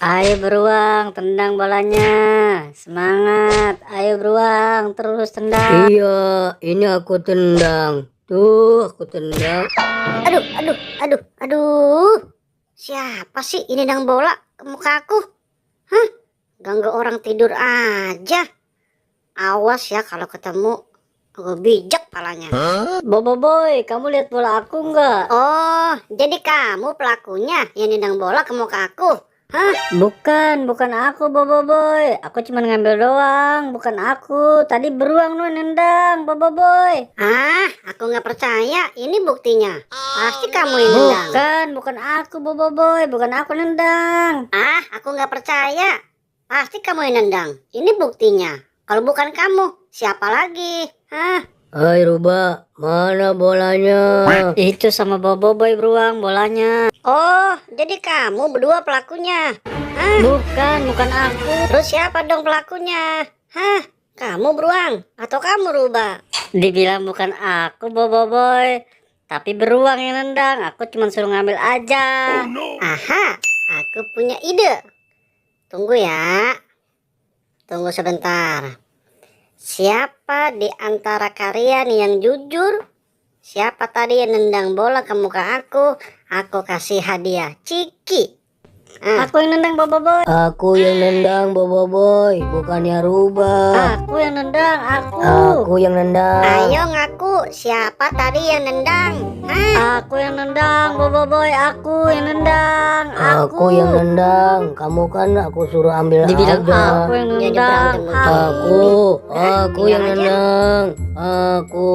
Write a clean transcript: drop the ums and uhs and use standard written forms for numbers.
Ayo beruang, tendang bolanya. Semangat, ayo beruang, terus tendang. Iya, ini aku tendang. Tuh, aku tendang. Aduh, aduh, aduh, aduh. Siapa sih ini nendang bola ke muka aku? Hah? Ganggu orang tidur aja. Awas ya kalau ketemu, gue bijak palanya. Bobo boy, kamu lihat bola aku nggak? Oh, jadi kamu pelakunya yang nendang bola ke muka aku? Hah? Bukan aku Bobo boy. Aku cuma ngambil doang, bukan aku. Tadi beruang lu nendang, Bobo boy. Ah, aku nggak percaya. Ini buktinya. Pasti kamu yang nendang. Bukan aku Bobo boy, bukan aku nendang. Ah, aku nggak percaya. Pasti kamu yang nendang. Ini buktinya. Kalau bukan kamu, siapa lagi? Hah? Hai Ruba, mana bolanya? Itu sama Bobo boy beruang bolanya. Oh, jadi kamu berdua pelakunya. Hah? Bukan aku. Terus siapa dong pelakunya? Hah? Kamu beruang atau kamu rubah? Dibilang bukan aku Bobo boy, tapi beruang yang nendang. Aku cuma suruh ngambil aja. Aha, aku punya ide. Tunggu ya. Tunggu sebentar. Siapa di antara kalian yang jujur? Siapa tadi yang nendang bola ke muka aku? Aku kasih hadiah Ciki. Aku yang nendang Bobo boy. Aku yang nendang, Bobo Boy, bukannya Ruba. Aku yang nendang, Aku yang nendang. Ayo ngaku, siapa tadi yang nendang? Hah? Aku yang nendang, Bobo boy. Aku yang nendang. Aku yang nendang. Kamu kan aku suruh ambil Dibilang aja. aku yang Jadi nendang. berantem begini. Aku yang bilang aja. nendang. Aku.